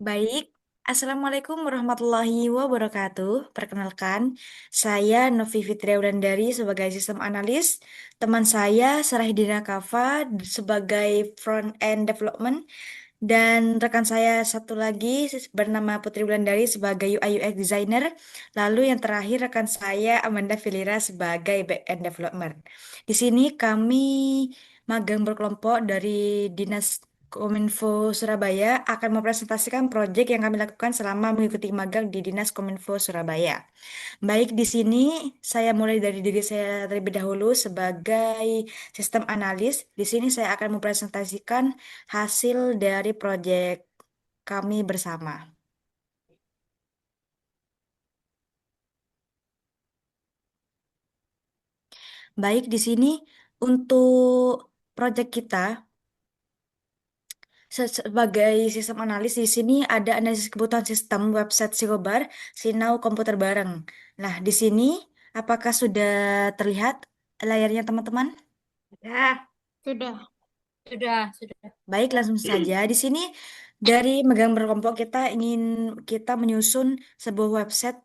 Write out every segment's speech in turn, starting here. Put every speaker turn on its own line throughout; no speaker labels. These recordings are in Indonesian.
Baik, Assalamualaikum warahmatullahi wabarakatuh. Perkenalkan, saya Novi Fitria Wulandari sebagai sistem analis, teman saya Sarahidina Kafa sebagai front end development, dan rekan saya satu lagi bernama Putri Wulandari sebagai UI UX designer. Lalu yang terakhir rekan saya Amanda Filira sebagai back end development. Di sini kami magang berkelompok dari Dinas Kominfo Surabaya akan mempresentasikan proyek yang kami lakukan selama mengikuti magang di Dinas Kominfo Surabaya. Baik, di sini saya mulai dari diri saya terlebih dahulu sebagai sistem analis. Di sini saya akan mempresentasikan hasil dari proyek kami bersama. Baik, di sini untuk proyek kita sebagai sistem analis di sini ada analisis kebutuhan sistem website Sigobar, Sinau Komputer Bareng. Nah, di sini apakah sudah terlihat layarnya teman-teman?
Ya, sudah. Sudah.
Baik, langsung saja. Di sini dari megang berkelompok kita menyusun sebuah website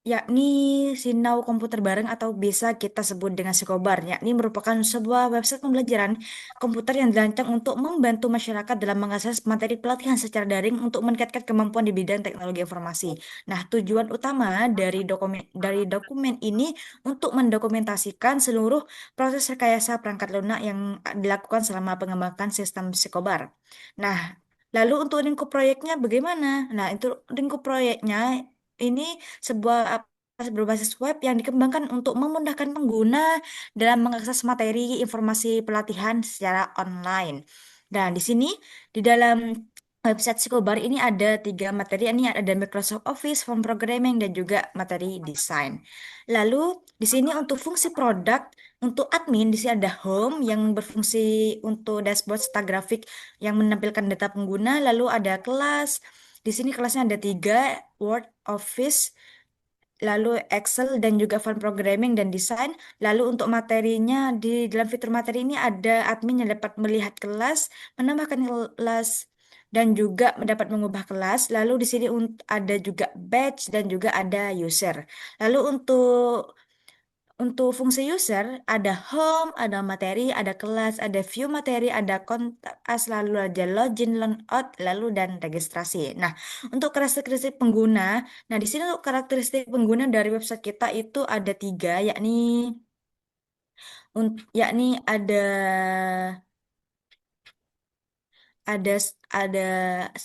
yakni Sinau Komputer Bareng atau bisa kita sebut dengan Sikobar, yakni merupakan sebuah website pembelajaran komputer yang dirancang untuk membantu masyarakat dalam mengakses materi pelatihan secara daring untuk meningkatkan kemampuan di bidang teknologi informasi. Nah, tujuan utama dari dokumen ini untuk mendokumentasikan seluruh proses rekayasa perangkat lunak yang dilakukan selama pengembangan sistem Sikobar. Nah, lalu untuk lingkup proyeknya bagaimana? Nah, itu lingkup proyeknya ini sebuah aplikasi berbasis web yang dikembangkan untuk memudahkan pengguna dalam mengakses materi informasi pelatihan secara online. Dan di sini di dalam website Psikobar ini ada tiga materi, ini ada Microsoft Office, form programming, dan juga materi desain. Lalu di sini untuk fungsi produk, untuk admin di sini ada home yang berfungsi untuk dashboard serta grafik yang menampilkan data pengguna. Lalu ada kelas. Di sini kelasnya ada tiga, Word, Office, lalu Excel dan juga file programming dan desain. Lalu untuk materinya di dalam fitur materi ini ada admin yang dapat melihat kelas, menambahkan kelas dan juga dapat mengubah kelas. Lalu di sini ada juga batch dan juga ada user. Lalu untuk fungsi user, ada home, ada materi, ada kelas, ada view materi, ada kontak as, lalu ada login, logout, lalu dan registrasi. Nah, untuk karakteristik pengguna, nah di sini untuk karakteristik pengguna dari website kita itu ada tiga, yakni ada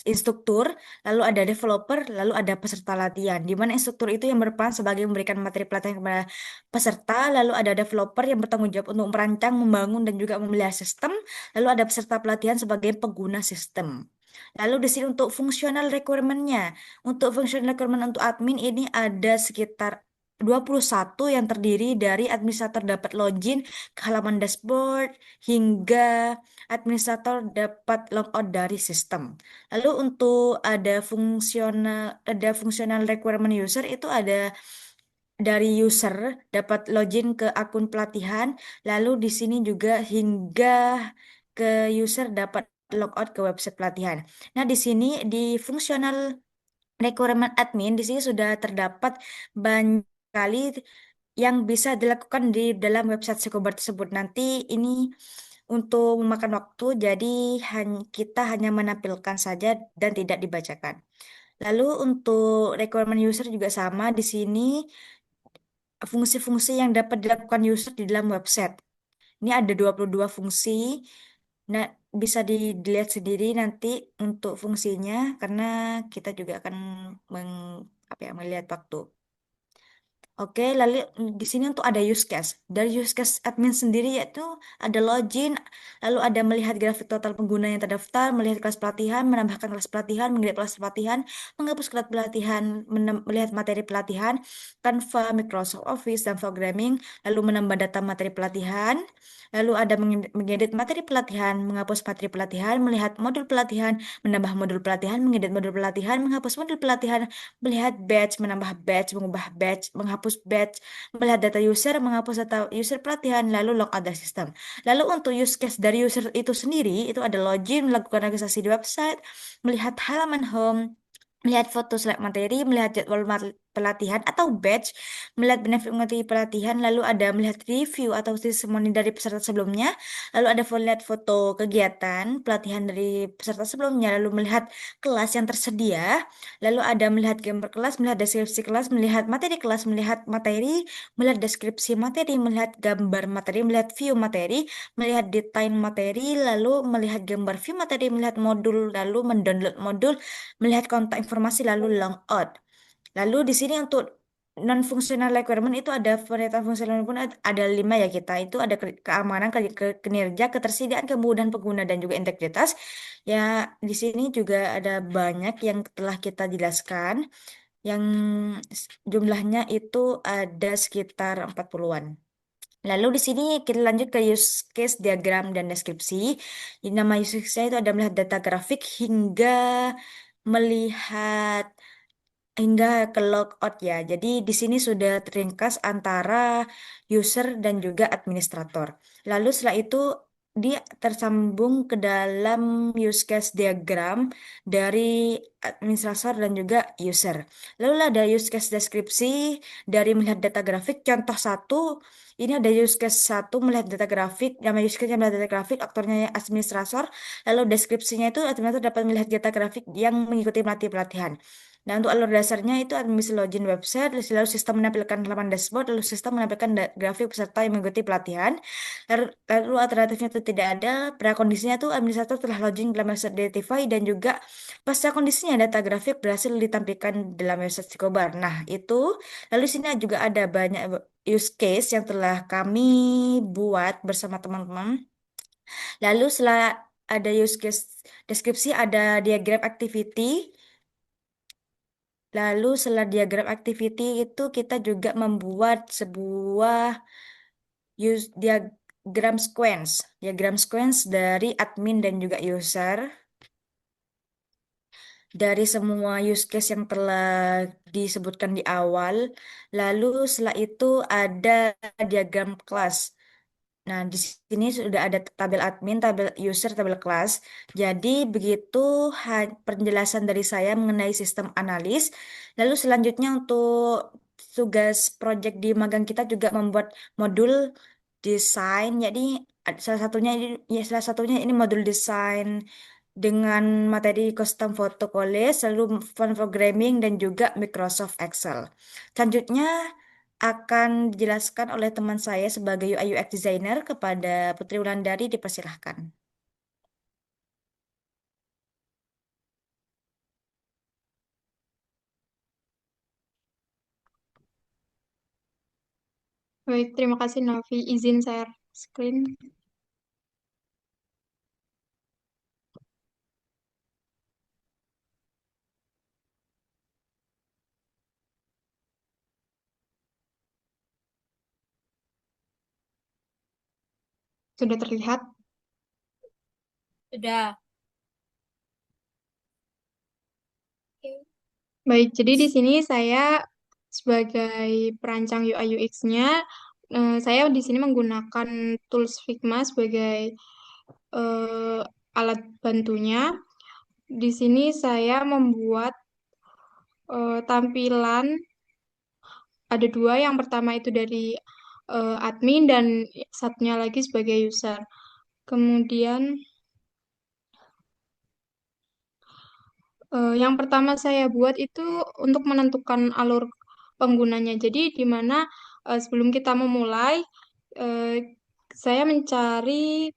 instruktur, lalu ada developer, lalu ada peserta latihan. Di mana instruktur itu yang berperan sebagai memberikan materi pelatihan kepada peserta, lalu ada developer yang bertanggung jawab untuk merancang, membangun dan juga memelihara sistem, lalu ada peserta pelatihan sebagai pengguna sistem. Lalu di sini untuk fungsional requirement-nya. Untuk fungsional requirement untuk admin ini ada sekitar 21 yang terdiri dari administrator dapat login ke halaman dashboard hingga administrator dapat logout dari sistem. Lalu untuk ada fungsional requirement user itu ada dari user dapat login ke akun pelatihan, lalu di sini juga hingga ke user dapat logout ke website pelatihan. Nah, di sini di fungsional requirement admin di sini sudah terdapat banyak kali yang bisa dilakukan di dalam website Sekobar tersebut. Nanti ini untuk memakan waktu, jadi kita hanya menampilkan saja dan tidak dibacakan. Lalu untuk requirement user juga sama di sini fungsi-fungsi yang dapat dilakukan user di dalam website. Ini ada 22 fungsi. Nah, bisa dilihat sendiri nanti untuk fungsinya karena kita juga akan melihat waktu. Oke, lalu di sini untuk ada use case. Dari use case admin sendiri yaitu ada login, lalu ada melihat grafik total pengguna yang terdaftar, melihat kelas pelatihan, menambahkan kelas pelatihan, mengedit kelas pelatihan, menghapus kelas pelatihan, melihat materi pelatihan, Canva, Microsoft Office, dan programming, lalu menambah data materi pelatihan, lalu ada mengedit materi pelatihan, menghapus materi pelatihan, melihat modul pelatihan, menambah modul pelatihan, mengedit modul pelatihan, menghapus modul pelatihan, melihat batch, menambah batch, mengubah batch, menghapus menghapus batch, melihat data user, menghapus data user pelatihan, lalu log out dari sistem. Lalu untuk use case dari user itu sendiri, itu ada login, melakukan registrasi di website, melihat halaman home, melihat foto slide materi, melihat jadwal pelatihan atau batch, melihat benefit mengikuti pelatihan, lalu ada melihat review atau testimoni dari peserta sebelumnya, lalu ada melihat foto kegiatan pelatihan dari peserta sebelumnya, lalu melihat kelas yang tersedia, lalu ada melihat gambar kelas, melihat deskripsi kelas, melihat materi kelas, melihat materi, melihat deskripsi materi, melihat gambar materi, melihat view materi, melihat detail materi, lalu melihat gambar view materi, melihat modul, lalu mendownload modul, melihat kontak informasi, lalu logout. Lalu di sini untuk non fungsional requirement itu ada variabel fungsional pun ada 5 ya kita. Itu ada keamanan, kinerja, ketersediaan, kemudahan pengguna dan juga integritas. Ya, di sini juga ada banyak yang telah kita jelaskan yang jumlahnya itu ada sekitar 40-an. Lalu di sini kita lanjut ke use case diagram dan deskripsi. Nama use case-nya itu ada melihat data grafik melihat hingga ke logout ya. Jadi di sini sudah teringkas antara user dan juga administrator. Lalu setelah itu dia tersambung ke dalam use case diagram dari administrator dan juga user. Lalu ada use case deskripsi dari melihat data grafik. Contoh satu, ini ada use case satu melihat data grafik, nama use case yang melihat data grafik, aktornya administrator. Lalu deskripsinya itu administrator dapat melihat data grafik yang mengikuti pelatihan. Nah, untuk alur dasarnya itu admin bisa login website, lalu sistem menampilkan halaman dashboard, lalu sistem menampilkan grafik peserta yang mengikuti pelatihan. Lalu alternatifnya itu tidak ada, pada kondisinya itu administrator telah login dalam website Datify dan juga pasca kondisinya data grafik berhasil ditampilkan dalam website Sikobar. Nah, itu lalu di sini juga ada banyak use case yang telah kami buat bersama teman-teman. Lalu setelah ada use case deskripsi, ada diagram activity. Lalu setelah diagram activity itu kita juga membuat sebuah diagram sequence dari admin dan juga user dari semua use case yang telah disebutkan di awal. Lalu setelah itu ada diagram kelas. Nah, di sini sudah ada tabel admin, tabel user, tabel kelas. Jadi, begitu penjelasan dari saya mengenai sistem analis. Lalu selanjutnya untuk tugas project di magang kita juga membuat modul desain. Jadi, salah satunya ini modul desain dengan materi custom photo collage, lalu font programming dan juga Microsoft Excel. Selanjutnya akan dijelaskan oleh teman saya sebagai UI UX designer kepada Putri Wulandari, dipersilahkan.
Baik, terima kasih Novi. Izin share screen. Sudah terlihat? Sudah. Baik, jadi di sini saya sebagai perancang UI UX-nya, saya di sini menggunakan tools Figma sebagai eh, alat bantunya. Di sini saya membuat tampilan ada dua. Yang pertama itu dari admin dan satunya lagi sebagai user. Kemudian yang pertama saya buat itu untuk menentukan alur penggunanya. Jadi di mana sebelum kita memulai, eh, saya mencari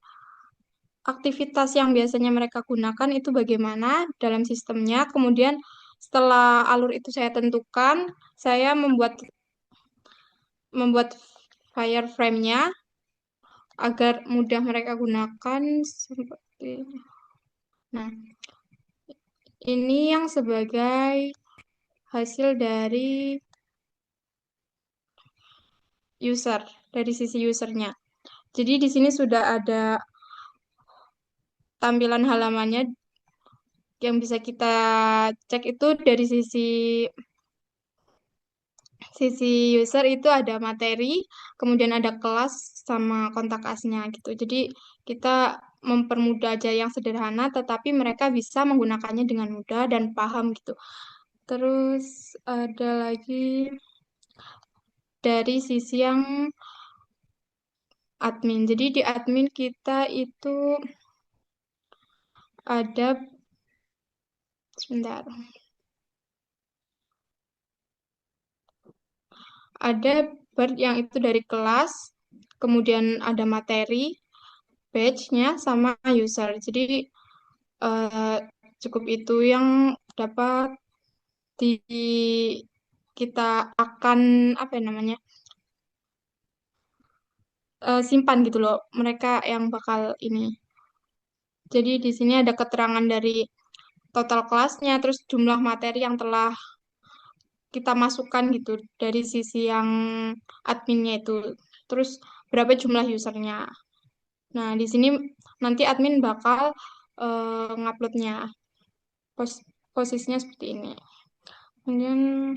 aktivitas yang biasanya mereka gunakan itu bagaimana dalam sistemnya. Kemudian setelah alur itu saya tentukan, saya membuat wireframe-nya agar mudah mereka gunakan seperti ini. Nah, ini yang sebagai hasil dari user, dari sisi usernya. Jadi di sini sudah ada tampilan halamannya yang bisa kita cek itu dari sisi sisi user itu ada materi, kemudian ada kelas sama kontak asnya gitu. Jadi kita mempermudah aja yang sederhana, tetapi mereka bisa menggunakannya dengan mudah dan paham gitu. Terus ada lagi dari sisi yang admin. Jadi di admin kita itu ada, sebentar, ada bar yang itu dari kelas, kemudian ada materi, batch-nya, sama user. Jadi eh, cukup itu yang dapat di kita akan apa ya namanya simpan gitu loh mereka yang bakal ini. Jadi di sini ada keterangan dari total kelasnya, terus jumlah materi yang telah kita masukkan gitu dari sisi yang adminnya itu. Terus berapa jumlah usernya. Nah, di sini nanti admin bakal nguploadnya. Posisinya seperti ini. Kemudian,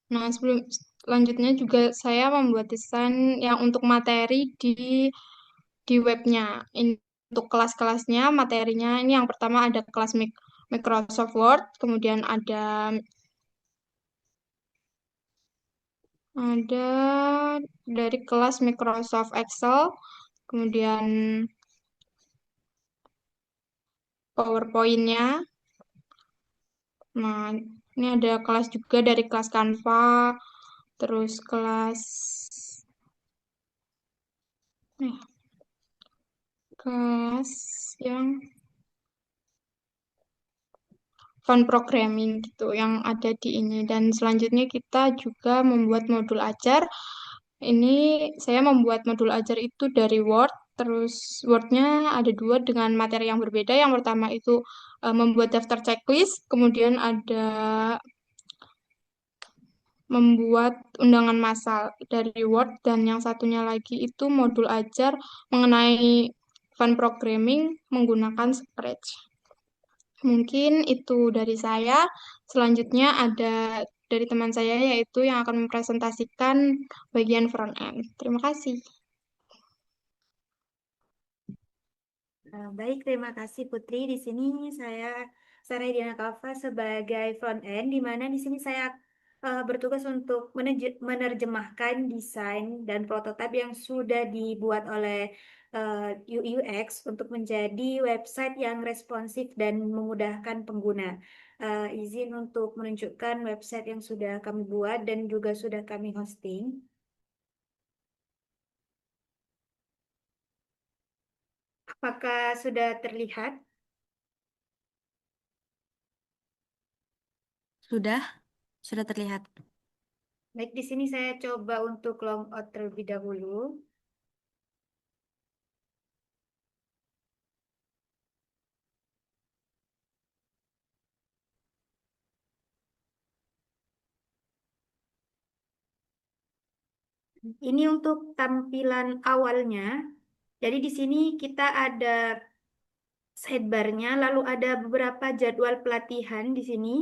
nah sebelum selanjutnya juga saya membuat desain yang untuk materi di webnya. Ini untuk kelas-kelasnya, materinya ini yang pertama ada kelas Microsoft Word, kemudian ada dari kelas Microsoft Excel, kemudian PowerPoint-nya. Nah, ini ada kelas juga dari kelas Canva, terus eh, kelas yang fun programming gitu yang ada di ini. Dan selanjutnya kita juga membuat modul ajar. Ini saya membuat modul ajar itu dari Word. Terus Word-nya ada dua dengan materi yang berbeda. Yang pertama itu membuat daftar checklist, kemudian ada membuat undangan massal dari Word, dan yang satunya lagi itu modul ajar mengenai fun programming menggunakan Scratch. Mungkin itu dari saya. Selanjutnya ada dari teman saya yaitu yang akan mempresentasikan bagian front end. Terima kasih.
Baik, terima kasih Putri. Di sini saya Sarah Diana Kava sebagai front end, di mana di sini saya bertugas untuk menerjemahkan desain dan prototipe yang sudah dibuat oleh UI UX untuk menjadi website yang responsif dan memudahkan pengguna. Izin untuk menunjukkan website yang sudah kami buat dan juga sudah kami hosting. Apakah sudah terlihat? Sudah, sudah terlihat. Baik, di sini saya coba untuk long out terlebih dahulu. Ini untuk tampilan awalnya. Jadi di sini kita ada sidebarnya, lalu ada beberapa jadwal pelatihan di sini.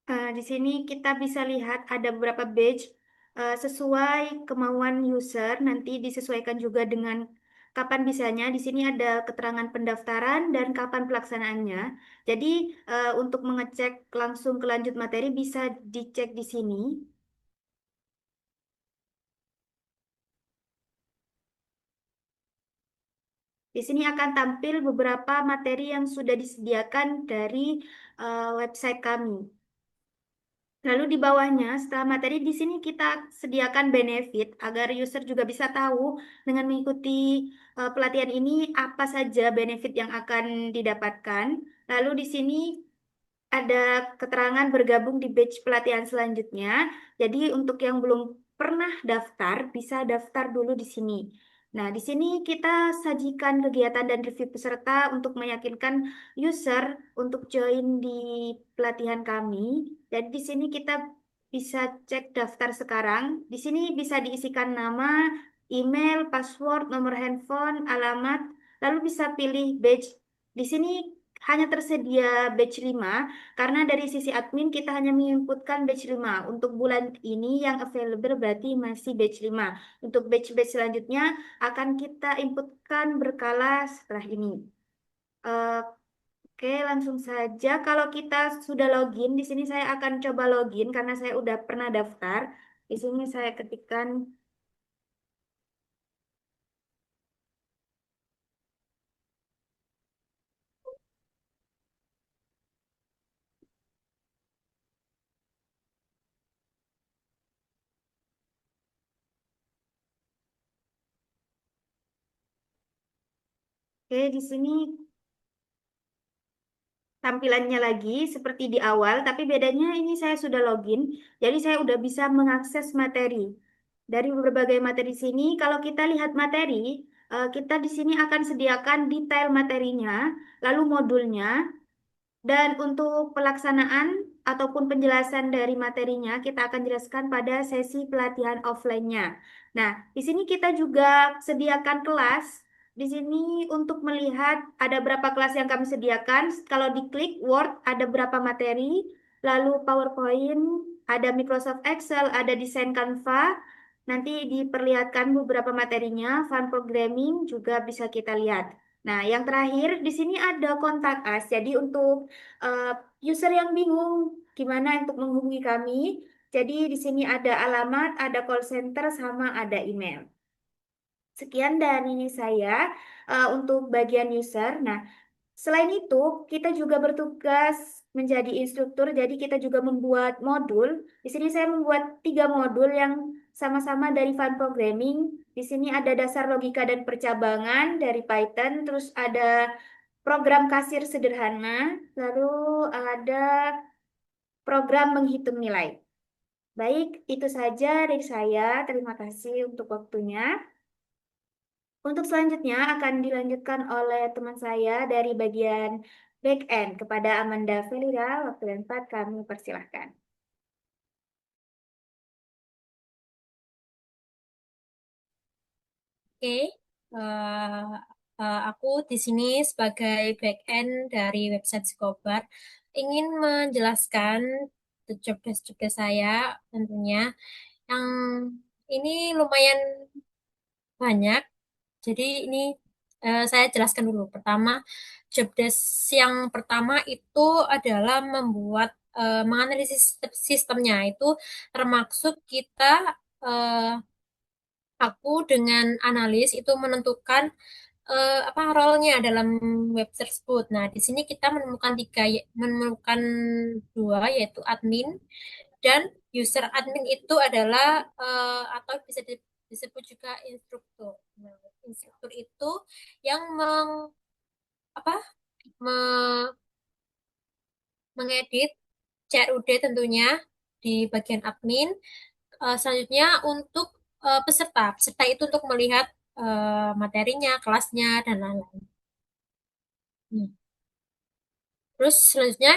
Di sini kita bisa lihat ada beberapa badge sesuai kemauan user, nanti disesuaikan juga dengan kapan bisanya. Di sini ada keterangan pendaftaran dan kapan pelaksanaannya. Jadi untuk mengecek langsung ke lanjut materi bisa dicek di sini. Di sini akan tampil beberapa materi yang sudah disediakan dari website kami. Lalu di bawahnya, setelah materi di sini kita sediakan benefit agar user juga bisa tahu dengan mengikuti pelatihan ini apa saja benefit yang akan didapatkan. Lalu di sini ada keterangan bergabung di batch pelatihan selanjutnya. Jadi untuk yang belum pernah daftar, bisa daftar dulu di sini. Nah, di sini kita sajikan kegiatan dan review peserta untuk meyakinkan user untuk join di pelatihan kami. Jadi di sini kita bisa cek daftar sekarang. Di sini bisa diisikan nama, email, password, nomor handphone, alamat, lalu bisa pilih batch. Di sini hanya tersedia batch 5 karena dari sisi admin kita hanya menginputkan batch 5. Untuk bulan ini yang available berarti masih batch 5. Untuk batch-batch selanjutnya akan kita inputkan berkala setelah ini. Eh, Oke, langsung saja. Kalau kita sudah login, di sini saya akan coba login karena saya udah pernah daftar. Di sini saya ketikkan. Oke, di sini tampilannya lagi seperti di awal, tapi bedanya ini saya sudah login, jadi saya udah bisa mengakses materi. Dari berbagai materi sini, kalau kita lihat materi, kita di sini akan sediakan detail materinya, lalu modulnya, dan untuk pelaksanaan ataupun penjelasan dari materinya, kita akan jelaskan pada sesi pelatihan offline-nya. Nah, di sini kita juga sediakan kelas. Di sini untuk melihat ada berapa kelas yang kami sediakan. Kalau diklik Word, ada berapa materi. Lalu PowerPoint, ada Microsoft Excel, ada desain Canva. Nanti diperlihatkan beberapa materinya. Fun programming juga bisa kita lihat. Nah, yang terakhir di sini ada kontak us. Jadi untuk eh, user yang bingung gimana untuk menghubungi kami, jadi di sini ada alamat, ada call center, sama ada email. Sekian dari saya untuk bagian user. Nah, selain itu, kita juga bertugas menjadi instruktur, jadi kita juga membuat modul. Di sini saya membuat 3 modul yang sama-sama dari Fun Programming. Di sini ada dasar logika dan percabangan dari Python, terus ada program kasir sederhana, lalu ada program menghitung nilai. Baik, itu saja dari saya. Terima kasih untuk waktunya. Untuk selanjutnya akan dilanjutkan oleh teman saya dari bagian back end kepada Amanda Felira. Waktu dan tempat kami persilahkan.
Oke, aku di sini sebagai back-end dari website Skobar ingin menjelaskan job desk saya tentunya yang ini lumayan banyak. Jadi ini saya jelaskan dulu. Pertama, job desk yang pertama itu adalah membuat menganalisis sistemnya itu termasuk kita eh, aku dengan analis itu menentukan apa role-nya dalam web tersebut. Nah, di sini kita menemukan dua yaitu admin dan user. Admin itu adalah atau bisa disebut juga instruktur. Nah, instruktur itu yang apa me- mengedit CRUD tentunya di bagian admin. Selanjutnya untuk peserta itu untuk melihat materinya, kelasnya, dan lain-lain. Hmm. Terus selanjutnya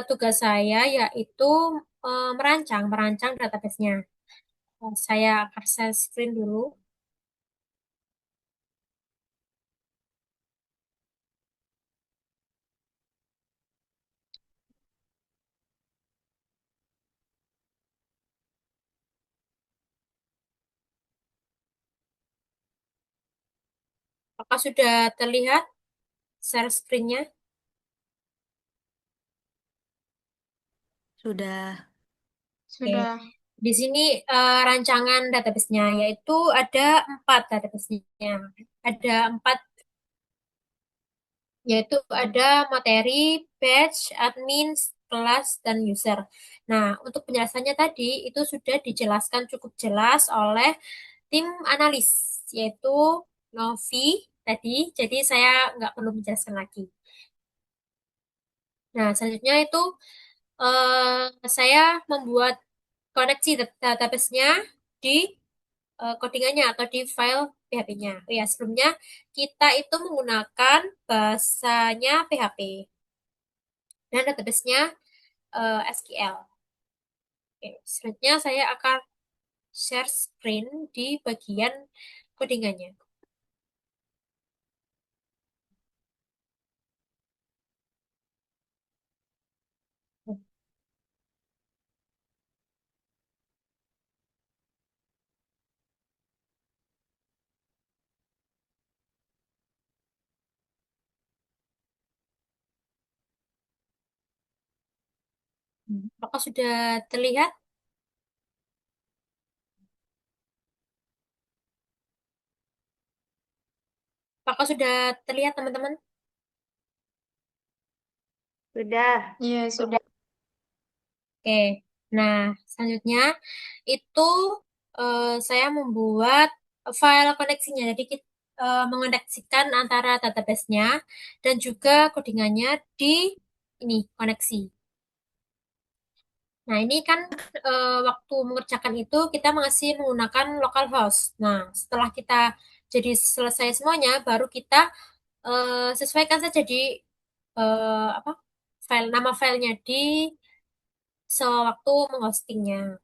tugas saya yaitu merancang database-nya. Saya akan share screen dulu. Apakah sudah terlihat share screen-nya?
Sudah.
Oke.
Sudah.
Di sini rancangan database-nya yaitu ada 4 database-nya. Ada 4 yaitu ada materi, batch, admin, kelas, dan user. Nah, untuk penjelasannya tadi itu sudah dijelaskan cukup jelas oleh tim analis, yaitu Novi tadi, jadi saya nggak perlu menjelaskan lagi. Nah, selanjutnya itu saya membuat koneksi database-nya di codingannya atau di file PHP-nya. Oh ya, sebelumnya kita itu menggunakan bahasanya PHP dan database-nya SQL. Oke, selanjutnya saya akan share screen di bagian codingannya. Apakah sudah terlihat? Apakah sudah terlihat, teman-teman?
Sudah.
Iya, sudah.
Oke. Nah, selanjutnya itu saya membuat file koneksinya. Jadi kita mengoneksikan antara database-nya dan juga codingannya di ini koneksi. Nah, ini kan waktu mengerjakan itu kita masih menggunakan localhost. Nah, setelah kita jadi selesai semuanya, baru kita sesuaikan saja di apa nama filenya di sewaktu menghostingnya.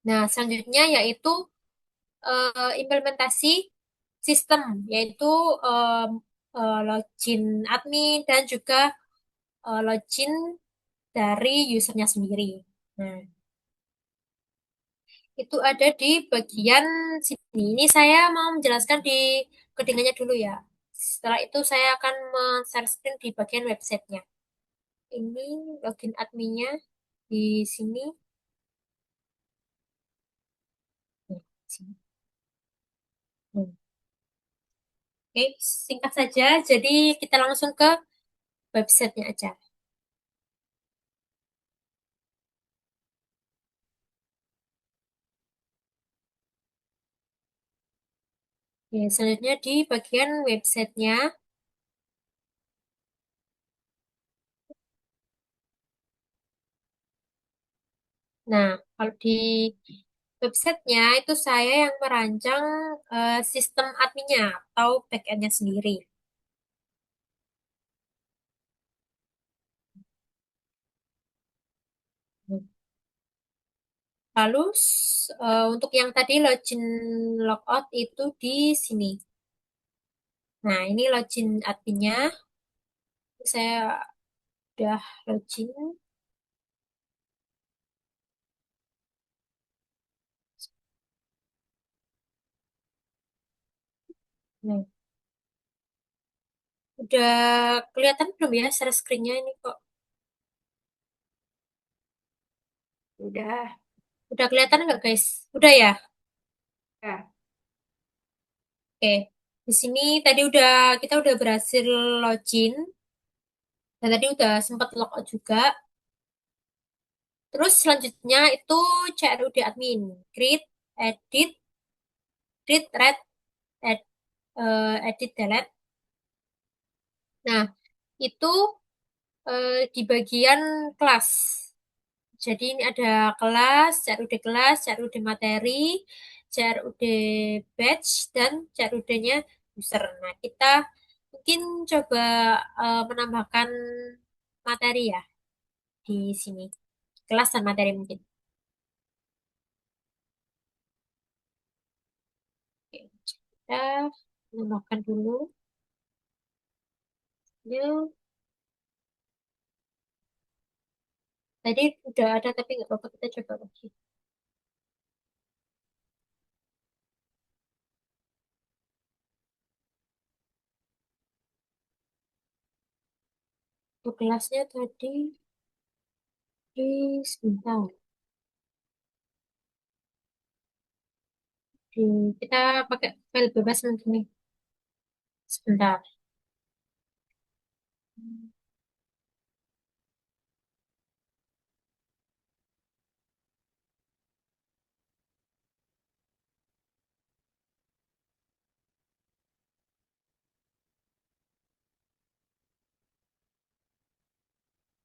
Nah, selanjutnya yaitu implementasi sistem, yaitu login admin dan juga login dari usernya sendiri. Nah, itu ada di bagian sini. Ini saya mau menjelaskan di codingannya dulu ya. Setelah itu saya akan men-share screen di bagian websitenya. Ini login adminnya di sini. Nah, sini. Hmm. Oke, singkat saja. Jadi kita langsung ke websitenya aja. Oke, selanjutnya di bagian websitenya. Nah, kalau di websitenya itu saya yang merancang sistem adminnya atau backendnya sendiri. Lalu untuk yang tadi login logout itu di sini. Nah, ini login adminnya. Saya udah login. Nah, udah kelihatan belum ya share screen-nya ini kok?
Sudah.
Udah kelihatan nggak guys? Udah ya?
Ya.
Oke. Di sini tadi kita udah berhasil login dan tadi udah sempat logout juga. Terus selanjutnya itu CRUD admin, create, edit, read, write, ed- edit, delete. Nah, itu di bagian kelas. Jadi ini ada kelas, kelas, CRUD materi, CRUD batch, dan CRUD-nya user. Nah, kita mungkin coba menambahkan materi ya di sini. Kelas dan materi mungkin. Oke, kita menambahkan dulu. Yuk. Tadi udah ada tapi nggak apa-apa kita coba lagi. Untuk kelasnya tadi sebentar. Kita pakai file bebas mungkin nih. Sebentar.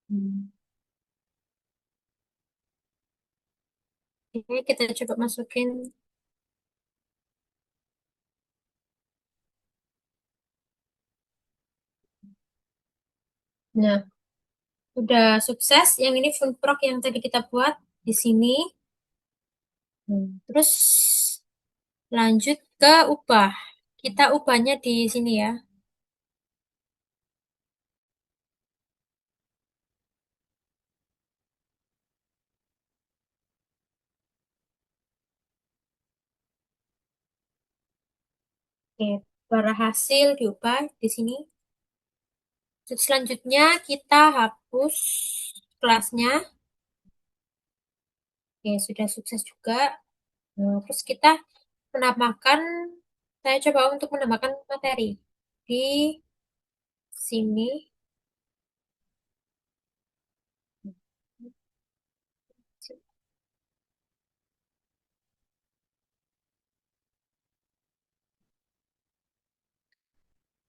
Hmm. Oke, kita coba masukin. Nah, udah sukses. Yang ini full proc yang tadi kita buat di sini. Terus lanjut ke ubah. Kita ubahnya di sini ya. Oke, berhasil diubah di sini. Terus selanjutnya kita hapus kelasnya. Oke, sudah sukses juga. Nah, terus kita menambahkan, saya coba untuk menambahkan materi di sini.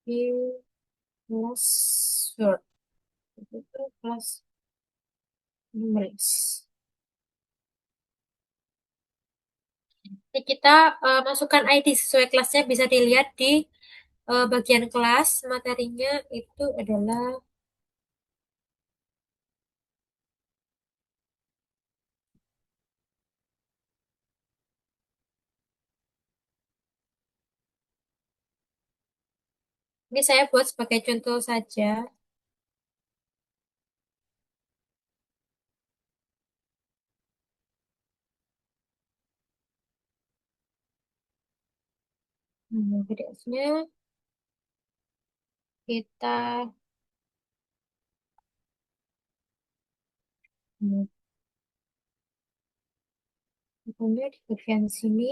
Di kelas Word. Itu kelas 16. Jadi kita masukkan ID sesuai kelasnya bisa dilihat di bagian kelas materinya itu adalah ini saya buat sebagai contoh saja. PDF-nya kita hmm, punya di bagian sini.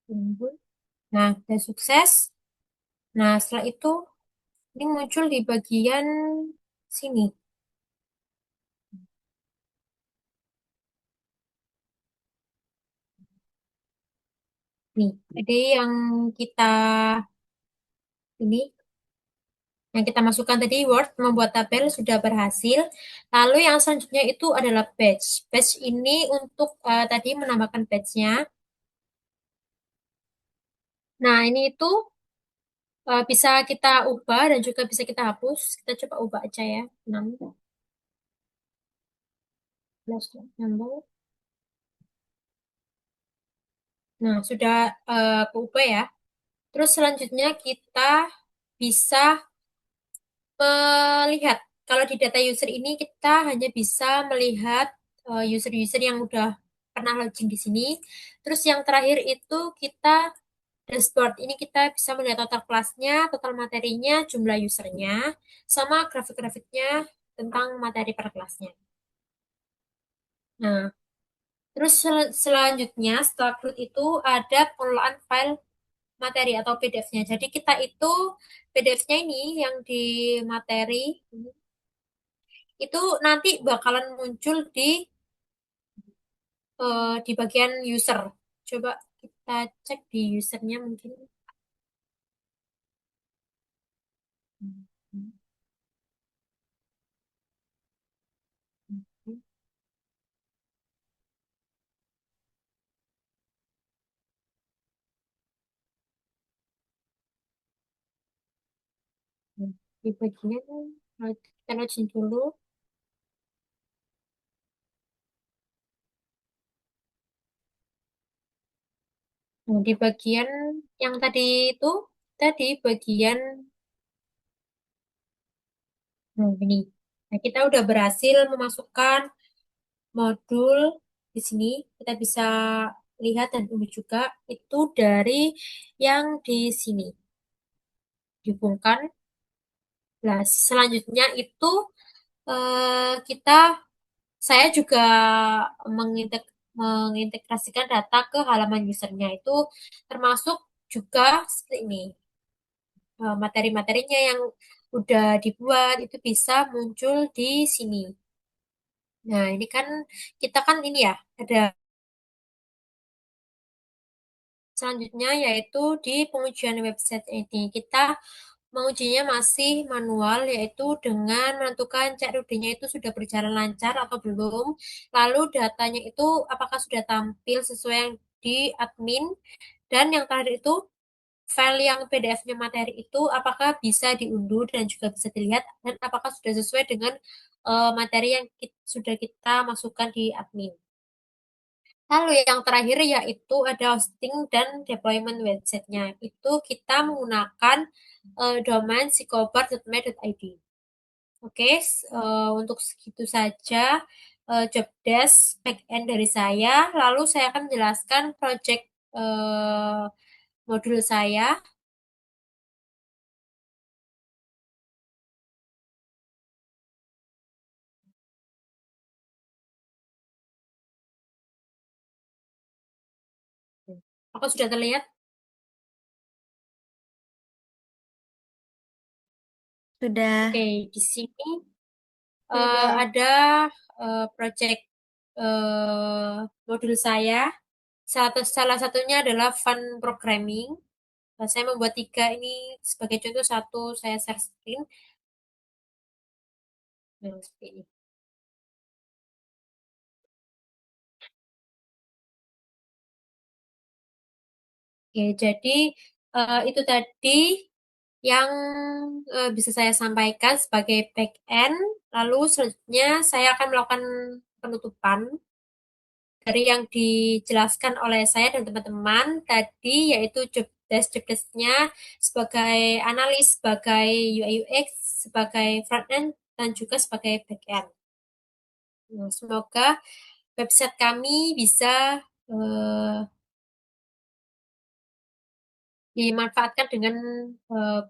Tunggu. Nah, sudah sukses. Nah, setelah itu ini muncul di bagian sini. Nih, jadi kita ini yang kita masukkan tadi Word membuat tabel sudah berhasil. Lalu yang selanjutnya itu adalah batch. Batch ini untuk tadi menambahkan batch-nya. Nah, ini itu bisa kita ubah dan juga bisa kita hapus. Kita coba ubah aja ya. 16, 16. Nah, sudah keubah ya. Terus selanjutnya kita bisa melihat. Kalau di data user ini kita hanya bisa melihat user-user yang udah pernah login di sini. Terus yang terakhir itu kita dashboard. Ini kita bisa melihat total kelasnya, total materinya, jumlah usernya, sama grafik-grafiknya tentang materi per kelasnya. Nah, terus selanjutnya setelah upload itu ada pengelolaan file materi atau PDF-nya. Jadi kita itu PDF-nya ini yang di materi itu nanti bakalan muncul di bagian user. Coba kita cek di usernya mungkin. Di bagian kita login dulu. Nah, di bagian yang tadi bagian ini. Nah, kita udah berhasil memasukkan modul di sini. Kita bisa lihat dan unduh juga itu dari yang di sini dihubungkan. Nah, selanjutnya itu kita saya juga mengintegrasikan data ke halaman usernya itu termasuk juga seperti ini. Materi-materinya yang udah dibuat itu bisa muncul di sini. Nah, ini kan kita kan ini ya, ada selanjutnya yaitu di pengujian website ini. Kita mengujinya masih manual, yaitu dengan menentukan CRUD-nya itu sudah berjalan lancar atau belum. Lalu datanya itu apakah sudah tampil sesuai yang di admin. Dan yang terakhir itu file yang PDF-nya materi itu apakah bisa diunduh dan juga bisa dilihat dan apakah sudah sesuai dengan materi yang sudah kita masukkan di admin. Lalu yang terakhir yaitu ada hosting dan deployment website-nya. Itu kita menggunakan domain psikobar.me.id. Oke, untuk segitu saja job desk backend dari saya. Lalu saya akan menjelaskan project modul saya. Apa sudah terlihat?
Sudah.
Oke, di sini
Sudah.
ada project modul saya. Salah satunya adalah fun programming. Saya membuat 3 ini sebagai contoh. Satu, saya share screen. Nah, seperti ini. Oke, jadi itu tadi yang bisa saya sampaikan sebagai back end. Lalu selanjutnya saya akan melakukan penutupan dari yang dijelaskan oleh saya dan teman-teman tadi, yaitu job desk-nya sebagai analis, sebagai UI UX, sebagai front end, dan juga sebagai back end. Nah, semoga website kami bisa eh, dimanfaatkan dengan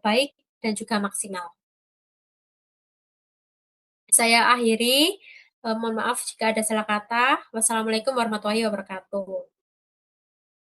baik dan juga maksimal. Saya akhiri, mohon maaf jika ada salah kata. Wassalamualaikum warahmatullahi wabarakatuh.